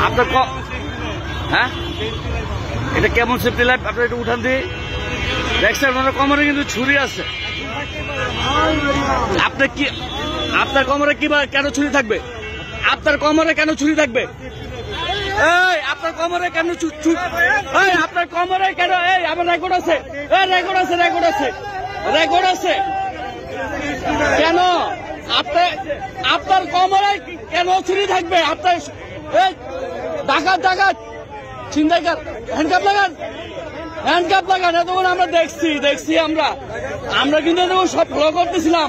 আপনার হ্যাঁ এটা কেমন সেফটি লাইফ আপনার একটু উঠান দিয়ে দেখছেন ওনার কোমরে কিন্তু ছুরি আছে। আপনি কি আপনার কোমরে কি কেন ছুরি থাকবে? আপনার কোমরে কেন ছুরি থাকবে? এই আপনার কোমরে কেন এই আপনার কোমরে কেন? এই আমার রেকর্ড আছে, রেকর্ড আছে, রেকর্ড আছে, রেকর্ড আছে। কেন আপনার কোমরে কেন ছুরি থাকবে? আপনার এই ডাকাত ডাকাত ছিনতাইকার হ্যান্ডকাপ লাগান, হ্যান্ডকাপ লাগান। এতক্ষণ আমরা দেখছি আমরা কিন্তু এতক্ষণ সব ফলো করতেছিলাম।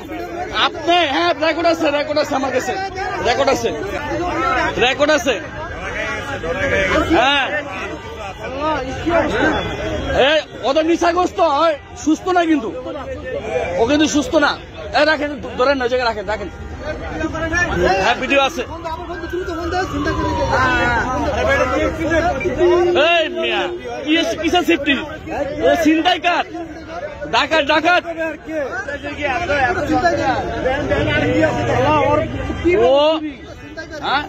আপনি হ্যাঁ রেকর্ড আছে, রেকর্ড আছে, আমার কাছে রেকর্ড আছে, রেকর্ড আছে। হ্যাঁ ওদের নিশাগ্রস্ত হয়, সুস্থ না কিন্তু, ও কিন্তু সুস্থ না। রাখেন, ধরেন না জায়গায় রাখেন, রাখেন। হ্যাঁ ভিডিও আছে। এই মিয়া কিসের সেফটি? ছিনতাইকার ডাকাত ডাকাত ও হ্যাঁ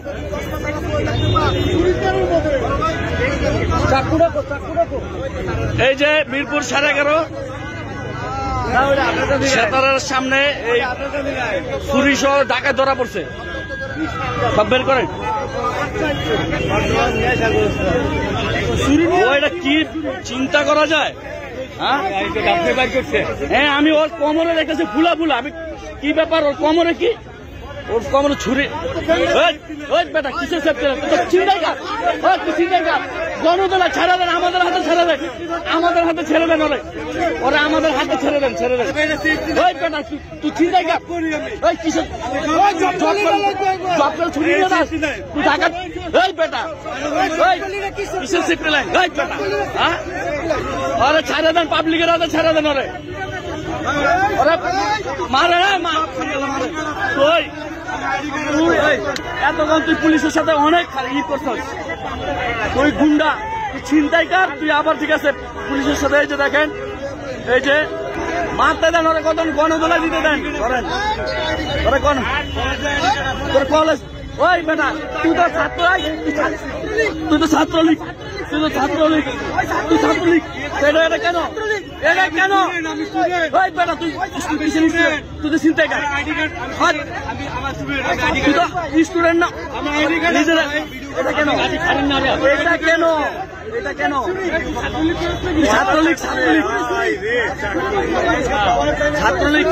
এই যে মিরপুর 11.5 সেতারার সামনে এই ছুরি সহ ডাকাত ধরা পড়ছে। সব বের করেন। এটা কি চিন্তা করা যায়? হ্যাঁ আমি ওর কোমরে দেখতেছি ফুলা ফুলা। আমি কি ব্যাপার? ওর কোমরে কি? ওর কোমরে ছুরি? বেটা কিসের ছিনতাইকার? গণতলা ছেড়ে দেন, আমাদের হাতে ছেড়ে দেন, আমাদের হাতে ছেড়ে দেন। ওরা আমাদের হাতে ছেড়ে দেন, ছেড়ে দেন। ওই বেটা তুই ছিনতাইকার? ওই কিসের ছুরি নিয়ে যাস তুই ডাকাত? এই বেটা কিসের সেফটি লাইন? এই বেটা হ্যাঁ ওরা ছেড়ে দেন, পাবলিকের হাতে ছেড়ে দেন। ওরা মারে তুই এতক্ষণ তুই পুলিশের সাথে অনেক ই করছিস, তুই গুন্ডা, তুই ছিনতাইকার, তুই আবার ঠিক আছে পুলিশের সাথে। এই যে দেখেন, এই যে মারতে দেন, ওরা কত গণদোলা দিতে দেন, করেন ওরা কোন তোর কলেজ। ওই বেটা তুই তো ছাত্র, তুই তো ছাত্রলীগ, তুই তো ছাত্রলীগ, তুই ছাত্রলীগ। এটা কেন? এটা কেন? ওই বেটা তুই তুই তো ছিনতাইকার, তুই তো স্টুডেন্ট না নিজেরা। এটা কেন? এটা কেন? এটা কেন? ছাত্রলীগ, ছাত্রলীগ, ছাত্রলীগ।